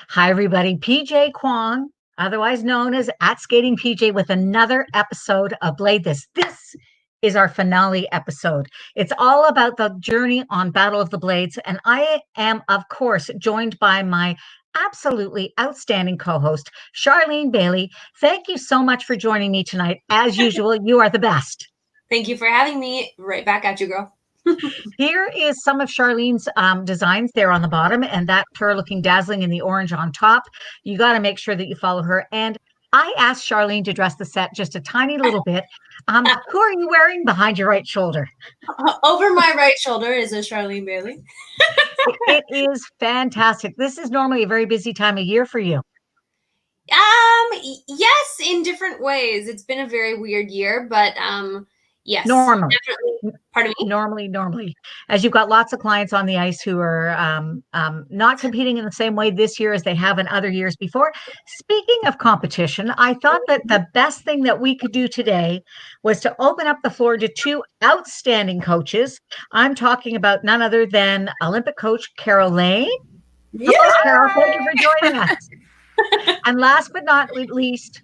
Hi, everybody. PJ Kwong, otherwise known as at Skating PJ, with another episode of Blade This. This is our finale episode. It's all about the journey on Battle of the Blades. And I am, of course, joined by my absolutely outstanding co host, Charlene Bailey. Thank you so much for joining me tonight. As usual, you are the best. Thank you for having me. Right back at you, girl. Here is some of Charlene's designs there on the bottom, and that her looking dazzling in the orange on top. You got to make sure that you follow her. And I asked Charlene to dress the set just a tiny little bit. Who are you wearing behind your right shoulder? Over my right shoulder is a Charlene Bailey. It is fantastic. This is normally a very busy time of year for you. Yes, in different ways. It's been a very weird year, but yes, normally. Definitely. Pardon me? Normally, as you've got lots of clients on the ice who are not competing in the same way this year as they have in other years before. Speaking of competition, I thought that the best thing that we could do today was to open up the floor to two outstanding coaches. I'm talking about none other than Olympic coach Carol Lane. Yeah. Hello, Carol. Thank you for joining us. And last but not least,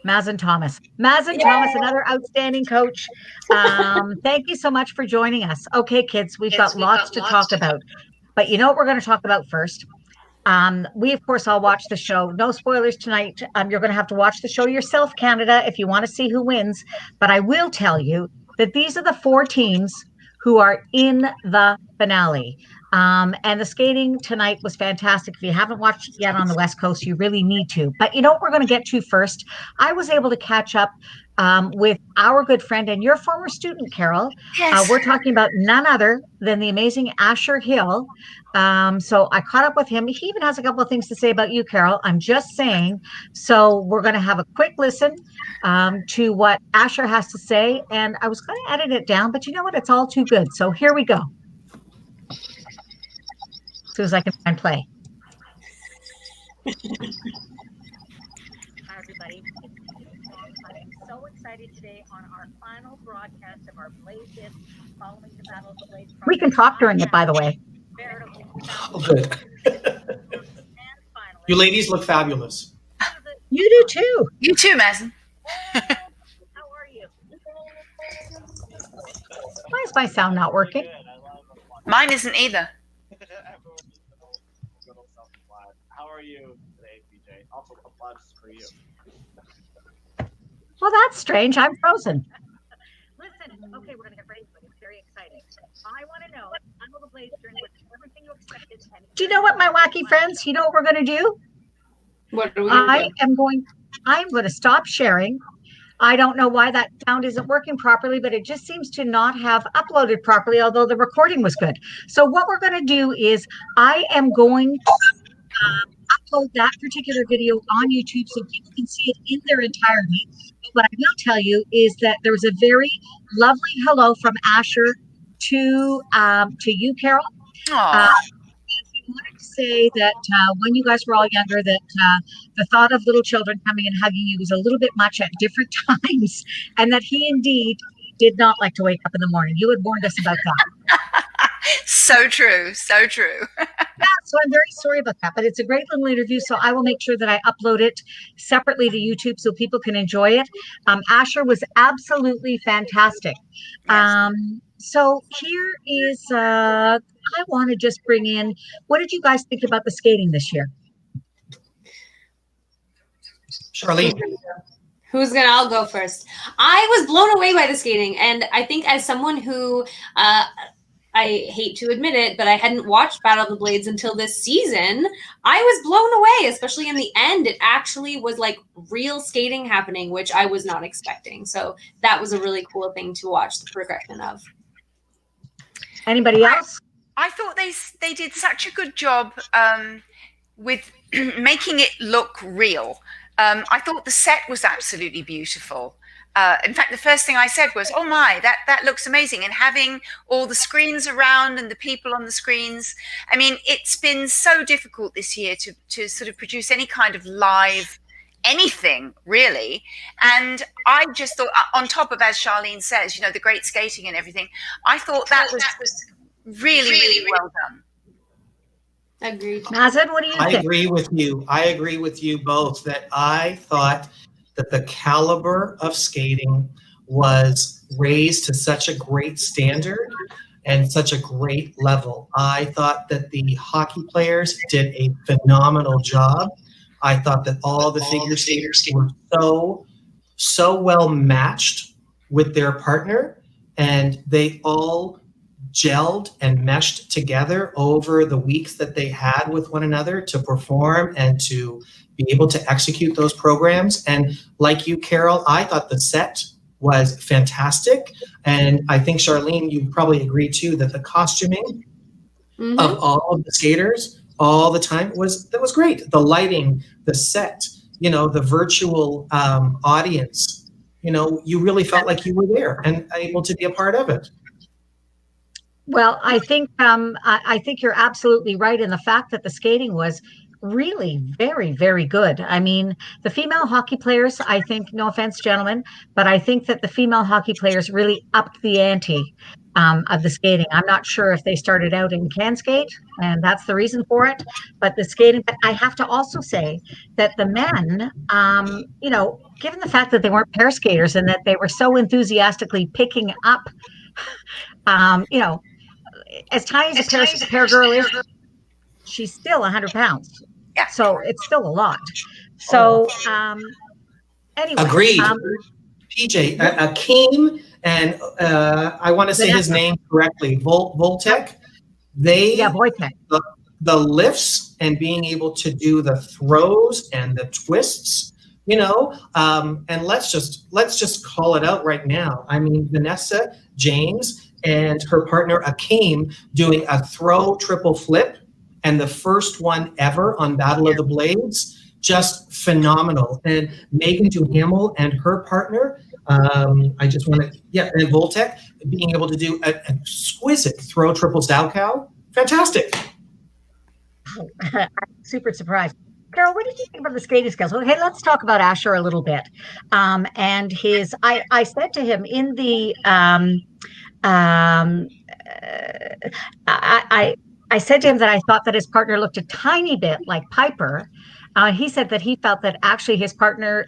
Mazen Thomas. Thomas, another outstanding coach. Thank you so much for joining us. Okay, kids, we've got lots to talk about. But you know what we're going to talk about first? We, of course, all watch the show. No spoilers tonight. You're going to have to watch the show yourself, Canada, if you want to see who wins. But I will tell you that these are the four teams who are in the finale. And the skating tonight was fantastic. If you haven't watched it yet on the West Coast, you really need to. But you know what we're going to get to first? I was able to catch up with our good friend and your former student, Carol. Yes. We're talking about none other than the amazing Asher Hill. So I caught up with him. He even has a couple of things to say about you, Carol. I'm just saying. So we're going to have a quick listen to what Asher has to say. And I was going to edit it down, but you know what? It's all too good. So here we go. As soon as I can find play. Hi, everybody. I'm so excited today on our final broadcast of our Blade This following the Battle of the Blades. We can talk during it, by the way. Oh, good. You ladies look fabulous. You do too. You too, Mazen. How are you? Why is my sound not working? Mine isn't either. How are you today, PJ? Also, applause for you. Well, that's strange. I'm frozen. Listen, okay, we're going to get ready, but it's very exciting. I want to know, Battle of the Blades during which everything you expected. Do you know what, my wacky friends? You know what we're going to do? What are we I am going to stop sharing. I don't know why that sound isn't working properly, but it just seems to not have uploaded properly, although the recording was good. So what we're going to do is I am going to upload that particular video on YouTube so people can see it in their entirety. But what I will tell you is that there was a very lovely hello from Asher to you, Carol. And he wanted to say that when you guys were all younger, that the thought of little children coming and hugging you was a little bit much at different times, and that he indeed did not like to wake up in the morning. You had warned us about that. So true. So true. Yeah, so I'm very sorry about that, but it's a great little interview. So I will make sure that I upload it separately to YouTube so people can enjoy it. Asher was absolutely fantastic. Yes. So here is, I want to just bring in, what did you guys think about the skating this year? Charlene. I'll go first. I was blown away by the skating. And I think as someone who, I hate to admit it, but I hadn't watched Battle of the Blades until this season. I was blown away, especially in the end. It actually was like real skating happening, which I was not expecting. So that was a really cool thing to watch the progression of. Anybody else? I thought they did such a good job with making it look real. I thought the set was absolutely beautiful. In fact, the first thing I said was, oh my, that looks amazing. And having all the screens around and the people on the screens. I mean, it's been so difficult this year to sort of produce any kind of live anything, really. And I just thought, on top of, as Charlene says, you know, the great skating and everything, I thought that was really, really well done. Agreed. Mazen, what do you I think? agree with you. I agree with you both that I thought that the caliber of skating was raised to such a great standard and such a great level. I thought that the hockey players did a phenomenal job. I thought that all the figure skaters were so well matched with their partner, and they all gelled and meshed together over the weeks that they had with one another to perform and to be able to execute those programs. And like you, Carol, I thought the set was fantastic. And I think, Charlene, you probably agree too, that the costuming Mhm. of all of the skaters all the time was great. The lighting, the set, the virtual audience, you really felt like you were there and able to be a part of it. Well, I think you're absolutely right in the fact that the skating was really very, very good. I mean, the female hockey players, I think, no offense, gentlemen, but I think that the female hockey players really upped the ante of the skating. I'm not sure if they started out in can skate, and that's the reason for it, but the skating, but I have to also say that the men, given the fact that they weren't pair skaters and that they were so enthusiastically picking up, as tiny as a pair girl is, she's still 100 pounds. Yeah. So it's still a lot. So anyway. Agreed. PJ, Akeem and I want to say his name correctly, Voltek. Wojtek. The lifts and being able to do the throws and the twists, and let's just call it out right now. I mean, Vanessa James and her partner Akeem doing a throw triple flip, and the first one ever on Battle of the Blades, just phenomenal. And Megan Duhamel and her partner, and Voltek being able to do an exquisite throw triple Salchow, fantastic. I'm super surprised. Carol, what did you think about the skating skills? Okay, let's talk about Asher a little bit. And his, I said to him in the, I said to him that I thought that his partner looked a tiny bit like Piper. He said that he felt that actually his partner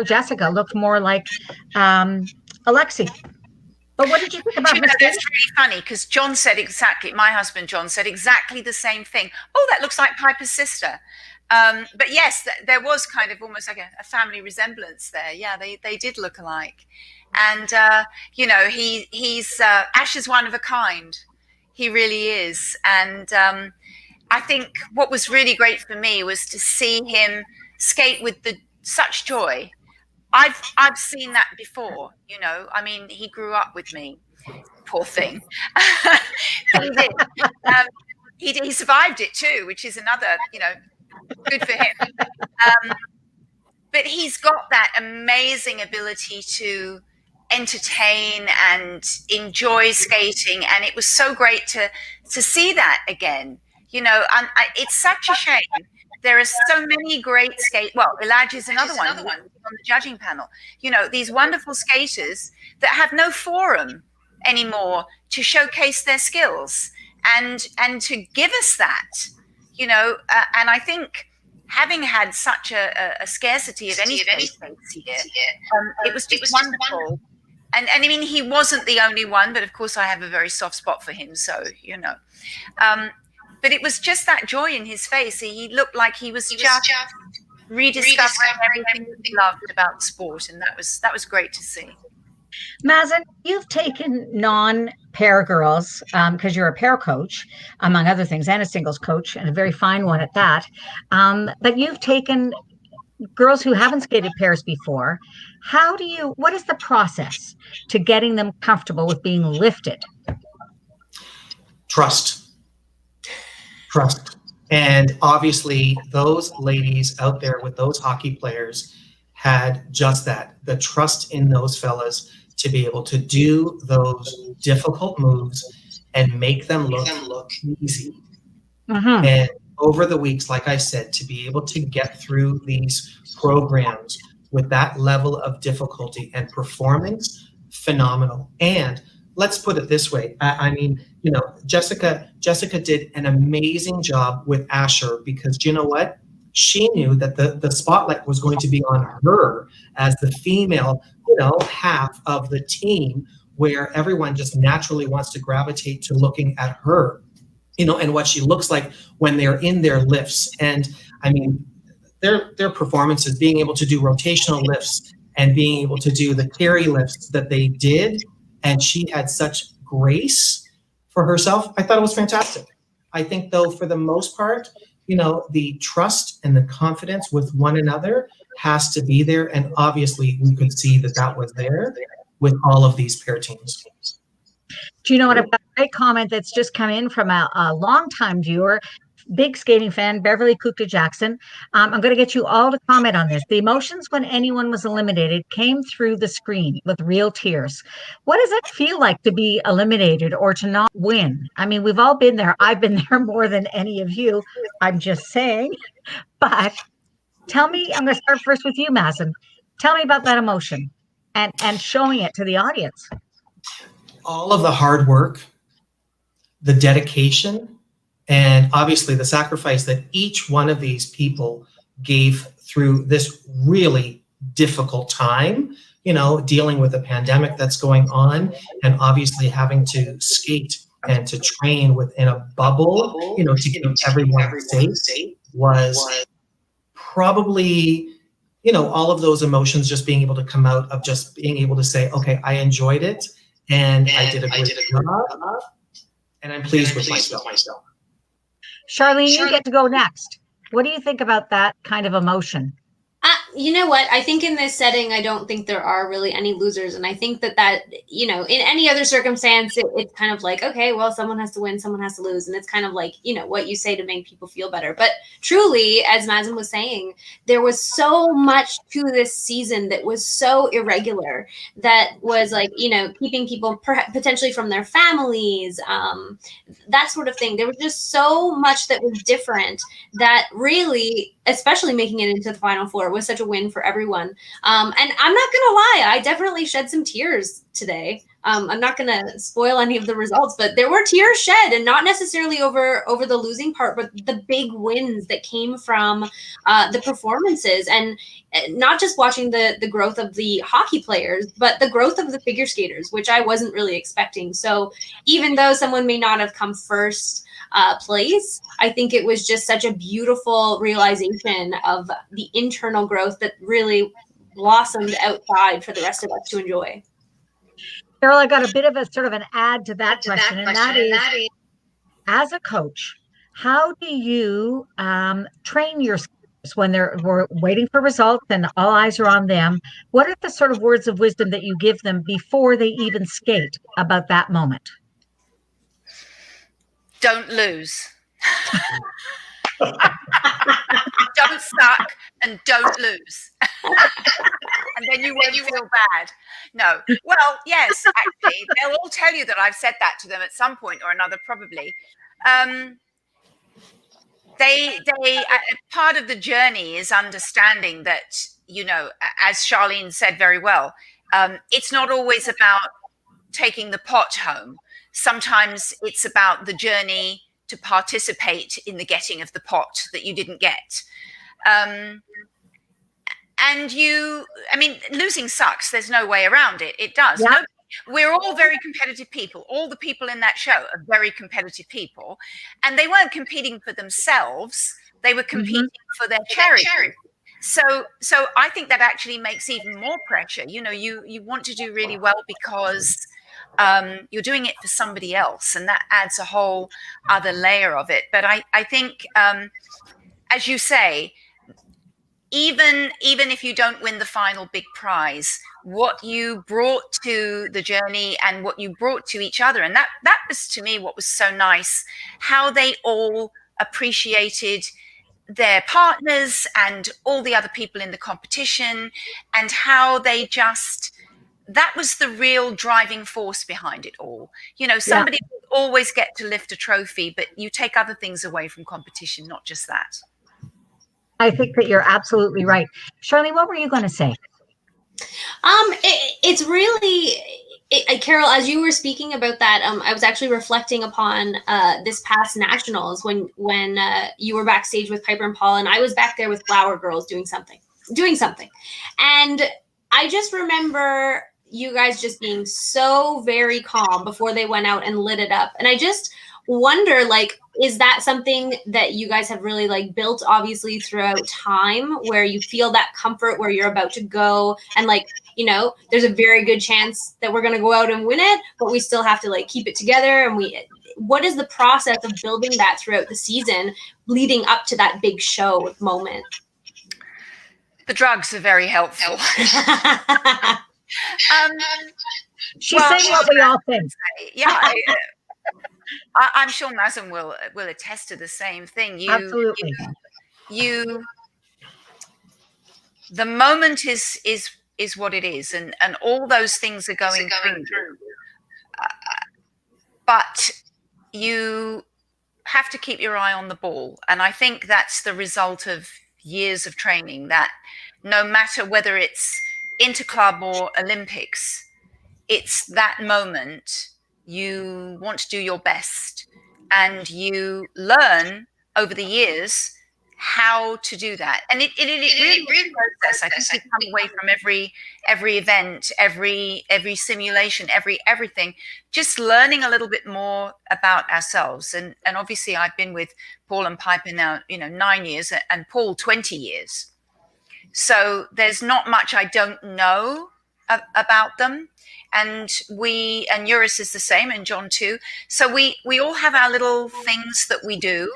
Jessica looked more like Alexi. But what did you think about That's really funny because my husband John said exactly the same thing. Oh, that looks like Piper's sister. But yes, there was kind of almost like a family resemblance there. Yeah, they did look alike. And, he's Ash is one of a kind. He really is. And I think what was really great for me was to see him skate with such joy. I've seen that before, I mean, he grew up with me, poor thing. He did. He survived it too, which is another, good for him. But he's got that amazing ability to entertain and enjoy skating, and it was so great to see that again. And it's such a shame. There are so many great Elijah is another one on the judging panel. These wonderful skaters that have no forum anymore to showcase their skills and to give us that. And I think having had such a scarcity of any space here, it was just wonderful. And I mean, he wasn't the only one, but of course I have a very soft spot for him. So, but it was just that joy in his face. He looked like he was just rediscovering everything he loved about sport. And that was great to see. Mazen, you've taken non-pair girls because you're a pair coach, among other things, and a singles coach, and a very fine one at that. But you've taken girls who haven't skated pairs before. What is the process to getting them comfortable with being lifted? Trust. And obviously those ladies out there with those hockey players had just that, the trust in those fellas to be able to do those difficult moves and make them look easy. Mm-hmm. And over the weeks, like I said, to be able to get through these programs with that level of difficulty and performance, phenomenal. And let's put it this way. I mean, Jessica did an amazing job with Asher, because you know what? She knew that the spotlight was going to be on her as the female, half of the team, where everyone just naturally wants to gravitate to looking at her, and what she looks like when they're in their lifts. And I mean, their performances, being able to do rotational lifts and being able to do the carry lifts that they did, and she had such grace for herself. I thought it was fantastic. I think, though, for the most part, the trust and the confidence with one another has to be there. And obviously, we could see that was there with all of these pair teams. Do you know what? I've got a great comment that's just come in from a longtime viewer, big skating fan, Beverly Kukta Jackson. I'm going to get you all to comment on this. The emotions when anyone was eliminated came through the screen with real tears. What does it feel like to be eliminated or to not win? I mean, we've all been there. I've been there more than any of you. I'm just saying. But tell me, I'm going to start first with you, Mazen. Tell me about that emotion and showing it to the audience. All of the hard work, the dedication, and obviously the sacrifice that each one of these people gave through this really difficult time, dealing with a pandemic that's going on, and obviously having to skate and to train within a bubble, to keep everyone safe, was probably, all of those emotions just being able to come out of just being able to say, okay, I enjoyed it, and I did a great job, and I'm pleased with myself. Charlene, you get to go next. What do you think about that kind of emotion? You know what? I think in this setting, I don't think there are really any losers. And I think that in any other circumstance, it's kind of like, okay, well, someone has to win, someone has to lose. And it's kind of like, what you say to make people feel better. But truly, as Mazen was saying, there was so much to this season that was so irregular, that was like, keeping people potentially from their families, that sort of thing. There was just so much that was different that really, especially making it into the Final Four, was such a win for everyone. And I'm not gonna lie, I definitely shed some tears today. I'm not gonna spoil any of the results, but there were tears shed, and not necessarily over the losing part, but the big wins that came from the performances, and not just watching the growth of the hockey players, but the growth of the figure skaters, which I wasn't really expecting. So even though someone may not have come first place, I think it was just such a beautiful realization of the internal growth that really blossomed outside for the rest of us to enjoy. Carol, I got a bit of a sort of an add to that question, and that is, as a coach, how do you train your skaters when we're waiting for results and all eyes are on them? What are the sort of words of wisdom that you give them before they even skate about that moment? Don't lose. Don't suck and don't lose. And then you won't feel bad. No. Well, yes, actually, they'll all tell you that I've said that to them at some point or another, probably. They part of the journey is understanding that, as Charlene said very well, it's not always about taking the pot home. Sometimes it's about the journey to participate in the getting of the pot that you didn't get. And losing sucks. There's no way around it. It does. Yeah. We're all very competitive people. All the people in that show are very competitive people. And they weren't competing for themselves. They were competing for their charity. So I think that actually makes even more pressure. You want to do really well because you're doing it for somebody else, and that adds a whole other layer of it. But I think, as you say, even if you don't win the final big prize, what you brought to the journey and what you brought to each other, and that was, to me, what was so nice, how they all appreciated their partners and all the other people in the competition, and how they just, that was the real driving force behind it all. Somebody will always get to lift a trophy, but you take other things away from competition, not just that. I think that you're absolutely right. Charlene, what were you going to say? Carol, as you were speaking about that, I was actually reflecting upon this past nationals when you were backstage with Piper and Paul, and I was back there with Flower Girls doing something, and I just remember you guys just being so very calm before they went out and lit it up, and I just wonder, like, is that something that you guys have really like built obviously throughout time, where you feel that comfort where you're about to go and like, you know, there's a very good chance that we're going to go out and win it, but we still have to like keep it together. And what is the process of building that throughout the season leading up to that big show moment? The drugs are very helpful. She's saying what we all think. Yeah. I'm sure Mazen will attest to the same thing. Absolutely. The moment is what it is, and all those things are going through. But you have to keep your eye on the ball, and I think that's the result of years of training. That no matter whether it's interclub or Olympics, it's that moment. You want to do your best, and you learn over the years how to do that. And it really is a process. I think we come away from every event, every simulation, everything, just learning a little bit more about ourselves. And obviously I've been with Paul and Piper now, 9 years, and Paul 20 years. So there's not much I don't know about them. And Eurus is the same, and John too. So we all have our little things that we do.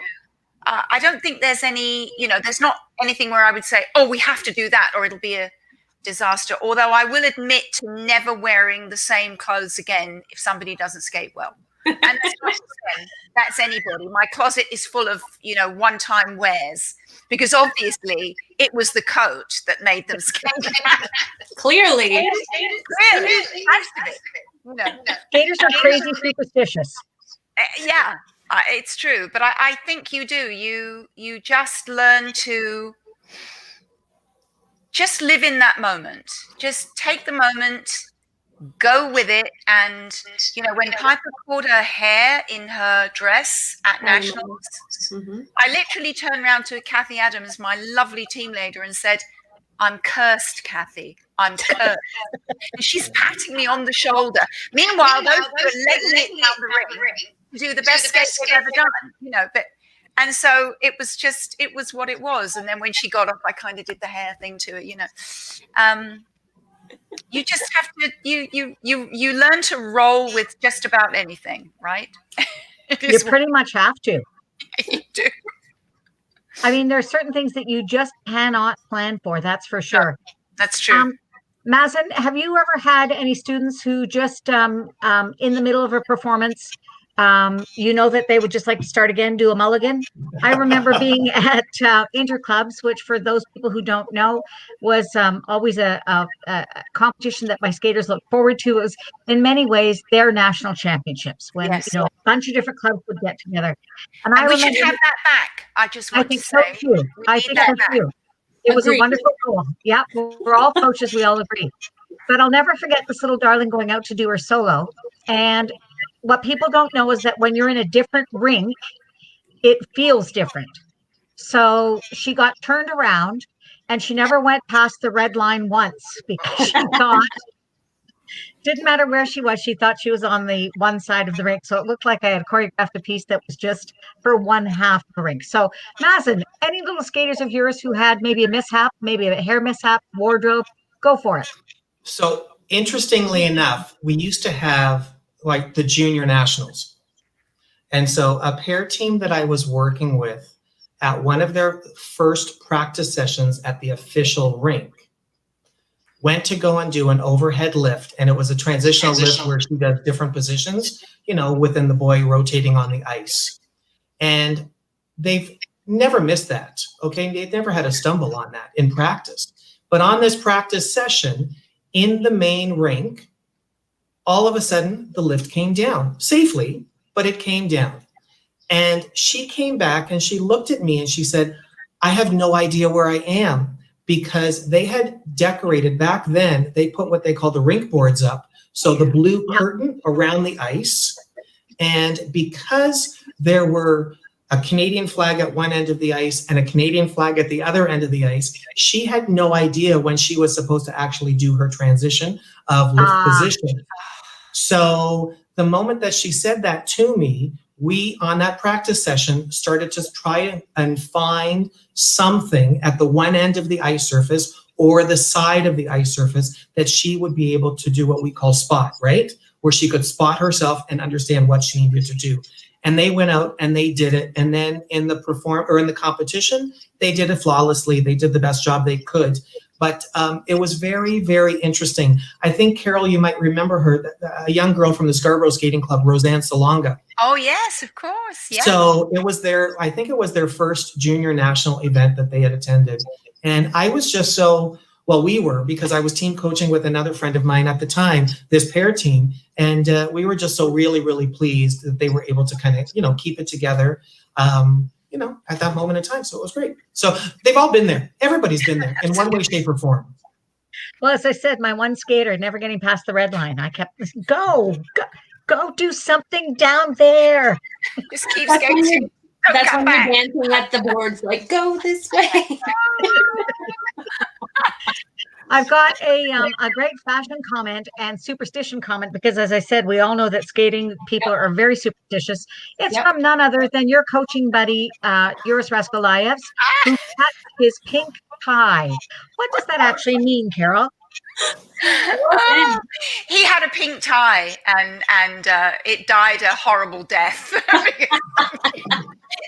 I don't think there's there's not anything where I would say, oh, we have to do that or it'll be a disaster. Although I will admit to never wearing the same clothes again if somebody doesn't skate well. And that's anybody. My closet is full of, one-time wears, because obviously it was the coat that made them skate. Clearly. Skaters are crazy superstitious. Yeah, it's true. But I think you do. You just learn to just live in that moment. Just take the moment, go with it. And, when Piper caught her hair in her dress at Nationals, I literally turned around to Kathy Adams, my lovely team leader, and said, I'm cursed, Kathy. I'm cursed. And she's patting me on the shoulder. Meanwhile, those who are legging it down the ring do the best skate they've ever done, and so it was what it was. And then when she got off, I kind of did the hair thing to it, you just have to, you learn to roll with just about anything, right? You pretty much have to. You do. I mean, there are certain things that you just cannot plan for. That's for sure. That's true. Mazen, have you ever had any students who just in the middle of a performance, that they would just like to start again, do a mulligan? I remember being at interclubs, which for those people who don't know was always a competition that my skaters looked forward to. It was in many ways their national championships when a bunch of different clubs would get together. And we should have that back. I think so too. I think so too. It was a wonderful goal. Yeah, we're all coaches. We all agree. But I'll never forget this little darling going out to do her solo. And what people don't know is that when you're in a different rink, it feels different. So she got turned around and she never went past the red line once because she thought, didn't matter where she was, she thought she was on the one side of the rink. So it looked like I had choreographed a piece that was just for one half the rink. So Mazen, any little skaters of yours who had maybe a mishap, maybe a hair mishap, wardrobe, go for it. So interestingly enough, we used to have like the junior nationals. And so a pair team that I was working with at one of their first practice sessions at the official rink went to go and do an overhead lift. And it was a transitional lift where she does different positions, within the boy rotating on the ice. And they've never missed that. Okay. They've never had a stumble on that in practice. But on this practice session in the main rink, all of a sudden the lift came down safely, but it came down. And she came back and she looked at me and she said, I have no idea where I am, because they had decorated back then, they put what they call the rink boards up. So the blue curtain around the ice. And because there were a Canadian flag at one end of the ice and a Canadian flag at the other end of the ice, she had no idea when she was supposed to actually do her transition of lift position. So the moment that she said that to me, we, on that practice session, started to try and find something at the one end of the ice surface or the side of the ice surface that she would be able to do what we call spot, right? Where she could spot herself and understand what she needed to do. And they went out and they did it. And then in the in the competition, they did it flawlessly. They did the best job they could. But it was very, very interesting. I think, Carol, you might remember her, a young girl from the Scarborough Skating Club, Roseanne Salonga. Oh, yes, of course. Yes. So it was I think it was their first junior national event that they had attended. And I was just so, well, we were, because I was team coaching with another friend of mine at the time, this pair team. And we were just so really, really pleased that they were able to kind of, keep it together. At that moment in time. So it was great. So they've all been there. Everybody's been there in one way, shape, or form. Well, as I said, my one skater never getting past the red line. I kept, go do something down there. Just keep skating. That's when you're dancing at the boards, like, go this way. I've got a great fashion comment and superstition comment, because as I said, we all know that skating people are very superstitious. It's from none other than your coaching buddy, Yuris Rasgolaevs, who cut his pink tie. What does that actually mean, Carol? He had a pink tie and it died a horrible death.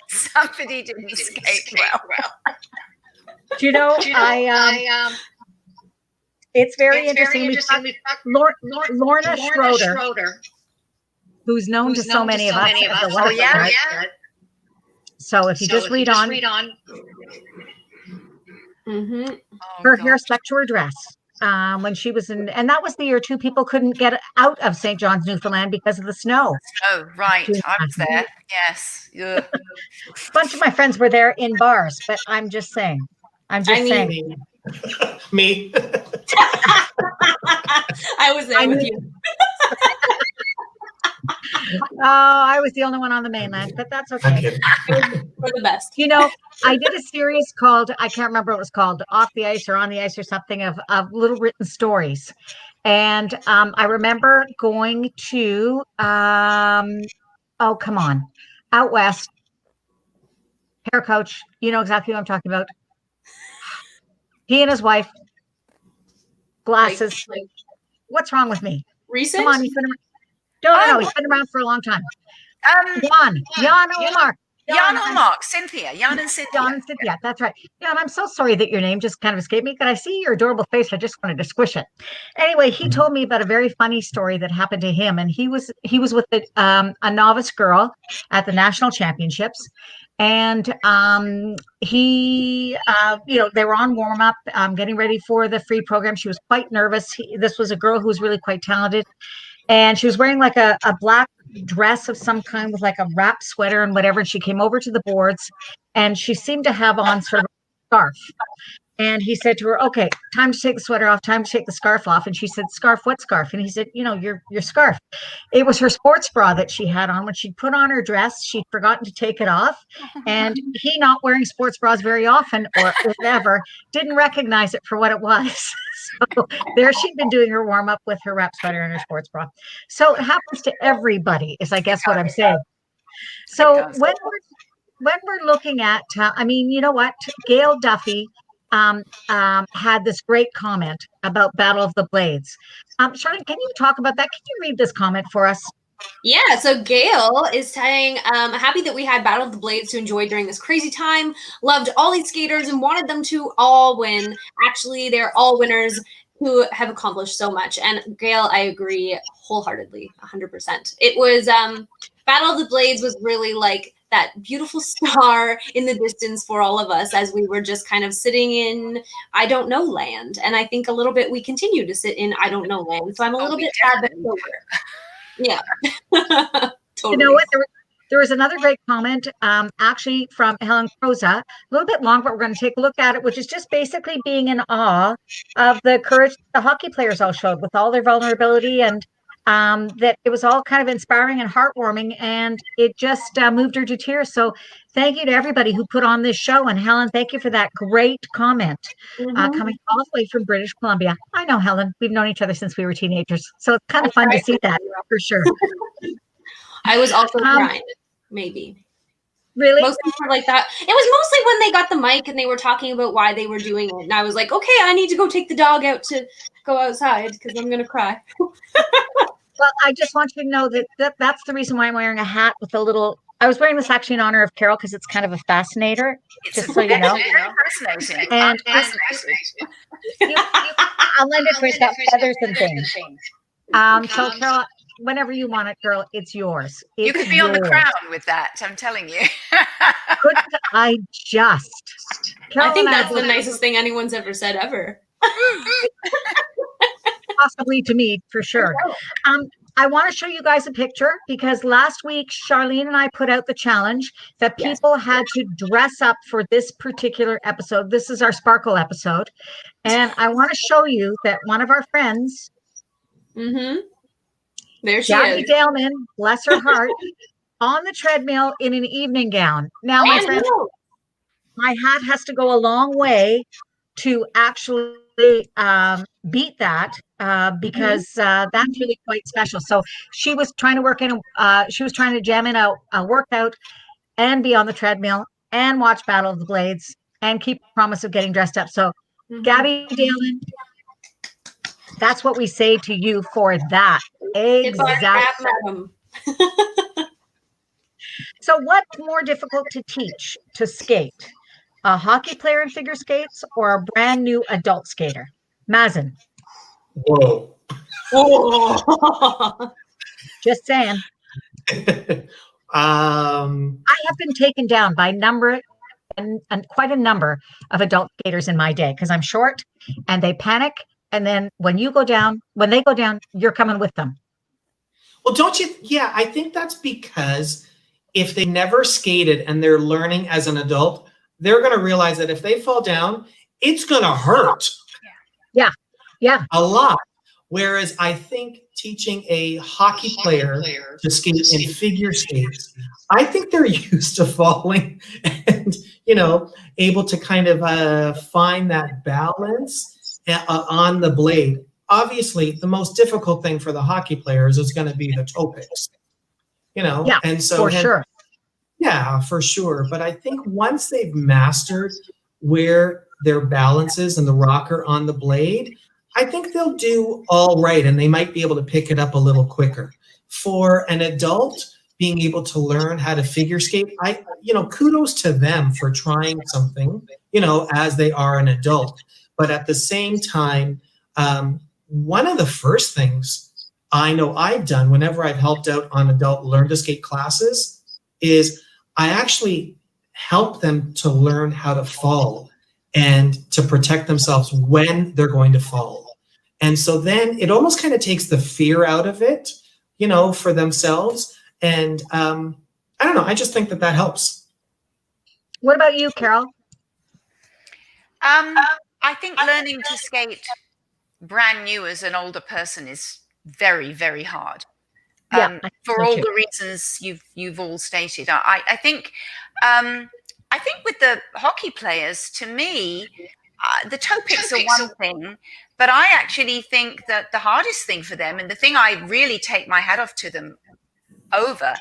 Somebody didn't skate well. Do you know, it's very interesting. We've got Lorna Schroeder, who's known to so many of us. So if you just read on. Mm-hmm. Her hair stuck to her dress when she was in, and that was the year 2 people couldn't get out of St. John's, Newfoundland because of the snow. Oh, right. I was there. Yes. A bunch of my friends were there in bars, but I'm just saying. Me. I was there with you. I was the only one on the mainland, but that's okay. For the best. I did a series called, I can't remember what it was called, Off the Ice or On the Ice or something, of little written stories. And I remember going to, out west, hair coach, you know exactly what I'm talking about. He and his wife, glasses. What's wrong with me? Recent? Come on, he's been around. No, he's been around for a long time. Jan Omar. Jan Omar, Cynthia. Jan and Cynthia, that's right. Jan, I'm so sorry that your name just kind of escaped me. Could I see your adorable face? I just wanted to squish it. Anyway, he told me about a very funny story that happened to him. And he was with a novice girl at the national championships. And they were on warm up, getting ready for the free program. She was quite nervous. This was a girl who was really quite talented. And she was wearing like a black dress of some kind with like a wrap sweater and whatever. And she came over to the boards and she seemed to have on sort of a scarf. And he said to her, okay, time to take the sweater off, time to take the scarf off. And she said, scarf, what scarf? And he said, your scarf. It was her sports bra that she had on. When she put on her dress, she'd forgotten to take it off. And he, not wearing sports bras very often or whatever, didn't recognize it for what it was. So there she'd been doing her warm up with her wrap sweater and her sports bra. So it happens to everybody, is I guess what I'm saying. So when we're looking at, you know what, Gail Duffy had this great comment about Battle of the Blades. Charlene, can you talk about that? Can you read this comment for us? Yeah, so Gail is saying, happy that we had Battle of the Blades to enjoy during this crazy time. Loved all these skaters and wanted them to all win. Actually, they're all winners who have accomplished so much. And Gail, I agree wholeheartedly, 100%. It was, Battle of the Blades was really like that beautiful star in the distance for all of us as we were just kind of sitting in I don't know land. And I think a little bit we continue to sit in I don't know land. So I'm a little bit sad that it's over. Yeah. Totally. You know what? There was another great comment, actually from Helen Croza, a little bit long, but we're going to take a look at it, which is just basically being in awe of the courage the hockey players all showed with all their vulnerability, and that it was all kind of inspiring and heartwarming, and it just moved her to tears. So thank you to everybody who put on this show. And Helen, thank you for that great comment coming all the way from British Columbia. I know, Helen, we've known each other since we were teenagers, so it's kind of fun to see that for sure. I was also crying, maybe. Really? Most people were like that. It was mostly when they got the mic and they were talking about why they were doing it. And I was like, okay, I need to go take the dog out to go outside because I'm going to cry. Well, I just want you to know that's the reason why I'm wearing a hat with a little. I was wearing this actually in honor of Carol because it's kind of a fascinator, just so you know. Very fascinating. And I'll lend it for it's got feathers and things. So Carol, whenever you want it, girl, it's yours. You could be on the crown with that, I'm telling you. Couldn't I just? Carol I think and that's the both- nicest thing anyone's ever said ever. possibly to me for sure. I want to show you guys a picture because last week Charlene and I put out the challenge that people had to dress up for this particular episode. This is our Sparkle episode, and I want to show you that one of our friends, There she Jackie is. Daleman, bless her heart, on the treadmill in an evening gown. Now, my friend, my hat has to go a long way to actually beat that because that's really quite special. So she was trying to work in she was trying to jam in a workout and be on the treadmill and watch Battle of the Blades and keep the promise of getting dressed up. So Gabby Dalen, that's what we say to you for that. Exactly. So what's more difficult to teach to skate? A hockey player in figure skates or a brand new adult skater? Mazen. Whoa. Just saying. I have been taken down by number and quite a number of adult skaters in my day because I'm short and they panic. And then when they go down, you're coming with them. Well, don't you? Yeah, I think that's because if they never skated and they're learning as an adult, they're going to realize that if they fall down, it's going to hurt. Yeah. A lot. Whereas I think teaching a hockey player to skate in figure skates, I think they're used to falling and, able to kind of find that balance on the blade. Obviously, the most difficult thing for the hockey players is going to be the toe picks, Yeah, and so for sure. Yeah, for sure. But I think once they've mastered where their balance is and the rocker on the blade, I think they'll do all right and they might be able to pick it up a little quicker. For an adult being able to learn how to figure skate, kudos to them for trying something, as they are an adult. But at the same time, one of the first things I know I've done whenever I've helped out on adult learn to skate classes is I actually help them to learn how to fall and to protect themselves when they're going to fall. And so then it almost kind of takes the fear out of it, for themselves. And I don't know, I just think that helps. What about you, Carol? I think learning to skate brand new as an older person is very, very hard. For all the reasons you've all stated. I think with the hockey players, to me, the toe picks are one thing, but I actually think that the hardest thing for them, and the thing I really take my hat off to them over,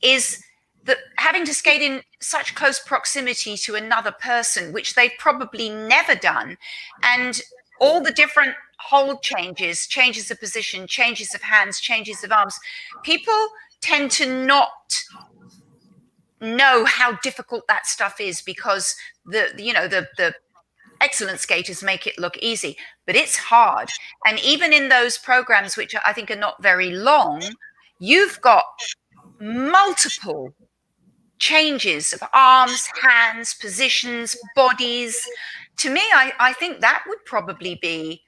is that having to skate in such close proximity to another person, which they've probably never done, and all the different hold changes of position, changes of hands, changes of arms. People tend to not know how difficult that stuff is because the excellent skaters make it look easy, but it's hard. And even in those programs, which I think are not very long, you've got multiple changes of arms, hands, positions, bodies. To me, I think that would probably be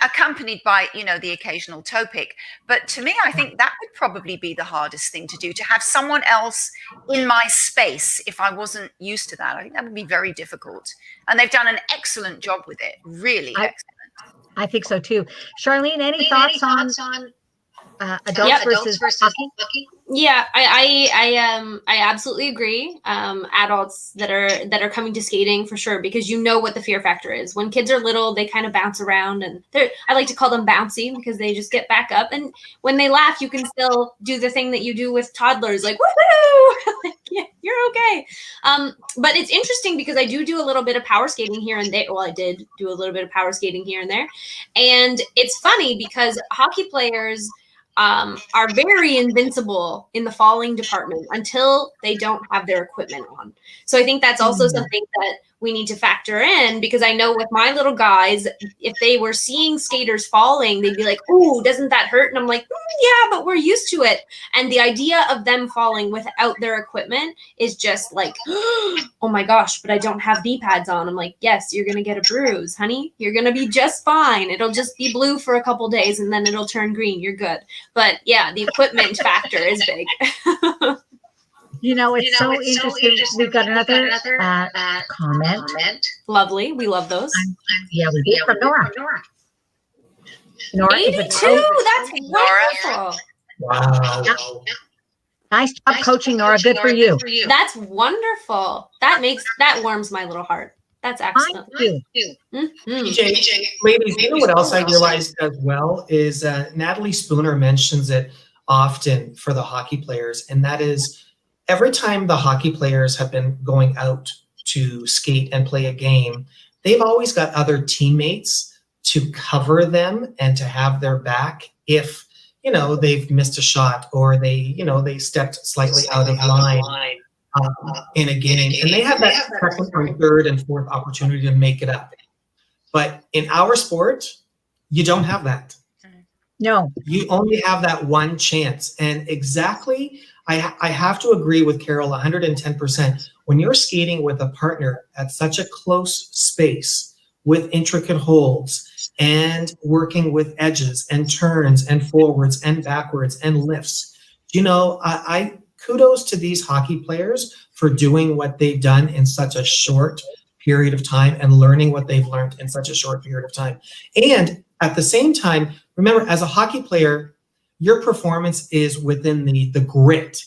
accompanied by, the occasional toe pick. But to me, I think that would probably be the hardest thing to do, to have someone else in my space if I wasn't used to that. I think that would be very difficult. And they've done an excellent job with it. Really excellent. I think so too. Charlene, any thoughts on adults versus hockey? Yeah, I absolutely agree. Adults that are coming to skating for sure, because you know what the fear factor is. When kids are little, they kind of bounce around, and I like to call them bouncy because they just get back up. And when they laugh, you can still do the thing that you do with toddlers, like woohoo, like, yeah, you're okay. But it's interesting because I do a little bit of power skating here and there. Well, I did do a little bit of power skating here and there, and it's funny because hockey players are very invincible in the falling department until they don't have their equipment on. So I think that's also something that we need to factor in, because I know with my little guys, if they were seeing skaters falling, they'd be like, "Ooh, doesn't that hurt?" And I'm like, "Yeah, but we're used to it." And the idea of them falling without their equipment is just like, "Oh my gosh, but I don't have knee pads on." I'm like, "Yes, you're going to get a bruise, honey. You're going to be just fine. It'll just be blue for a couple days and then it'll turn green. You're good." But yeah, the equipment factor is big. It's so interesting. We've got another comment. Lovely. We love those. Yeah, we did from Nora. Nora 82. That's wonderful. Wow. Nice job coaching, Nora. Good for you. That's wonderful. That warms my little heart. That's excellent. Thank you. PJ, ladies, you know what else I realized as well is Natalie Spooner mentions it often for the hockey players, and that is every time the hockey players have been going out to skate and play a game, they've always got other teammates to cover them and to have their back if, they've missed a shot or they stepped slightly out of line in a game. And they have that second or third and fourth opportunity to make it up. But in our sport, you don't have that. No. You only have that one chance. And exactly, I have to agree with Carol 110%. When you're skating with a partner at such a close space with intricate holds and working with edges and turns and forwards and backwards and lifts, I kudos to these hockey players for doing what they've done in such a short period of time and learning what they've learned in such a short period of time. And at the same time, remember, as a hockey player, your performance is within the grit.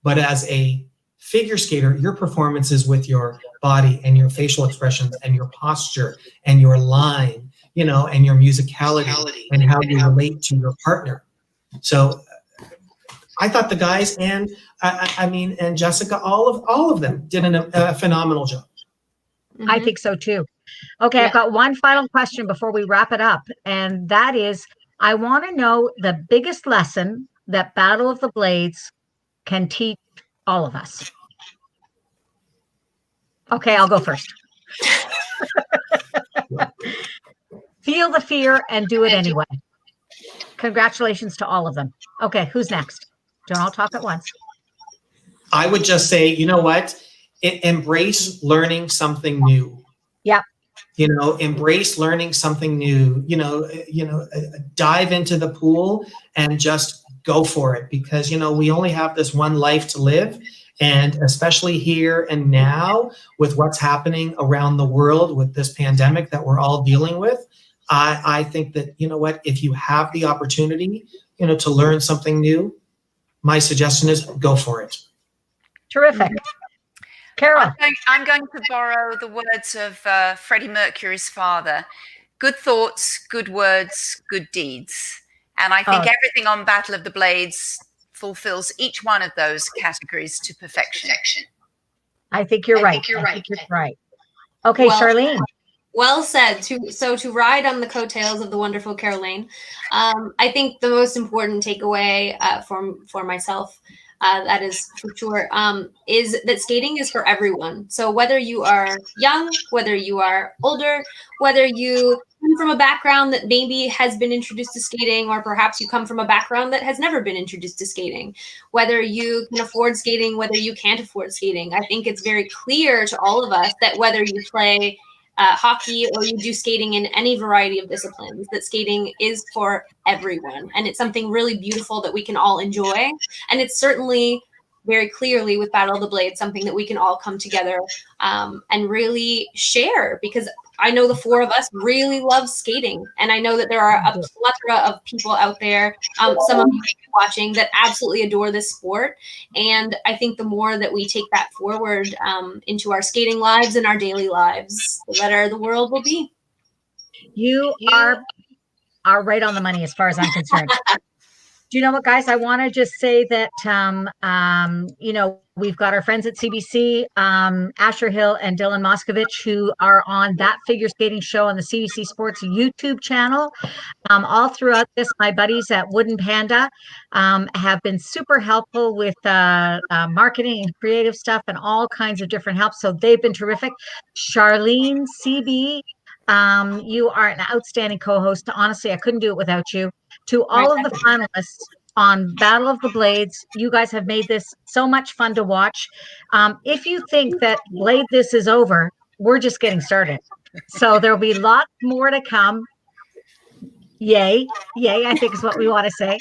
But as a figure skater, your performance is with your body and your facial expressions and your posture and your line, and your musicality and how you relate to your partner. So I thought the guys and and Jessica, all of them did a phenomenal job. I think so too. Okay, I've got one final question before we wrap it up, and that is, I want to know the biggest lesson that Battle of the Blades can teach all of us. Okay, I'll go first. Feel the fear and do it anyway. Congratulations to all of them. Okay, who's next? Don't all talk at once. I would just say, you know what? Embrace learning something new. Yep. Embrace learning something new. Dive into the pool and just go for it, because we only have this one life to live, and especially here and now with what's happening around the world with this pandemic that we're all dealing with. I think that, if you have the opportunity, to learn something new, my suggestion is go for it. Terrific. Carol. I'm going to borrow the words of Freddie Mercury's father. Good thoughts, good words, good deeds. And I think everything on Battle of the Blades fulfills each one of those categories to perfection. I think you're right. Okay, well, Charlene. Well said. To ride on the coattails of the wonderful Caroline, I think the most important takeaway for myself, that is for sure, is that skating is for everyone. So whether you are young, whether you are older, whether you come from a background that maybe has been introduced to skating, or perhaps you come from a background that has never been introduced to skating, whether you can afford skating, whether you can't afford skating, I think it's very clear to all of us that whether you play hockey or you do skating in any variety of disciplines, that skating is for everyone. And it's something really beautiful that we can all enjoy. And it's certainly very clearly with Battle of the Blades, something that we can all come together and really share, because I know the four of us really love skating. And I know that there are a plethora of people out there, some of you watching, that absolutely adore this sport. And I think the more that we take that forward into our skating lives and our daily lives, the better the world will be. You are right on the money as far as I'm concerned. Do you know what, guys? I want to just say that, you know, we've got our friends at CBC, Asher Hill and Dylan Moskovich, who are on That Figure Skating Show on the CBC Sports YouTube channel. All throughout this, my buddies at Wooden Panda have been super helpful with marketing and creative stuff and all kinds of different help. So they've been terrific. Charlene CB, you are an outstanding co-host. Honestly, I couldn't do it without you. To all of the finalists on Battle of the Blades, you guys have made this so much fun to watch. If you think that Blade This is over, we're just getting started. So there'll be lots more to come. Yay, I think is what we want to say.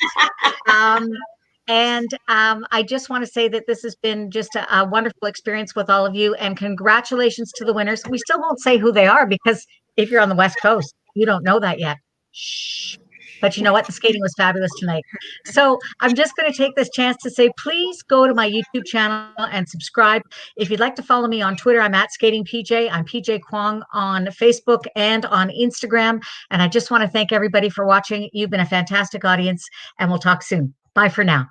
And I just want to say that this has been just a wonderful experience with all of you, and congratulations to the winners. We still won't say who they are, because if you're on the West Coast, you don't know that yet. Shh. But you know what? The skating was fabulous tonight. So I'm just going to take this chance to say, please go to my YouTube channel and subscribe. If you'd like to follow me on Twitter, I'm at Skating PJ. I'm PJ Kwong on Facebook and on Instagram. And I just want to thank everybody for watching. You've been a fantastic audience, and we'll talk soon. Bye for now.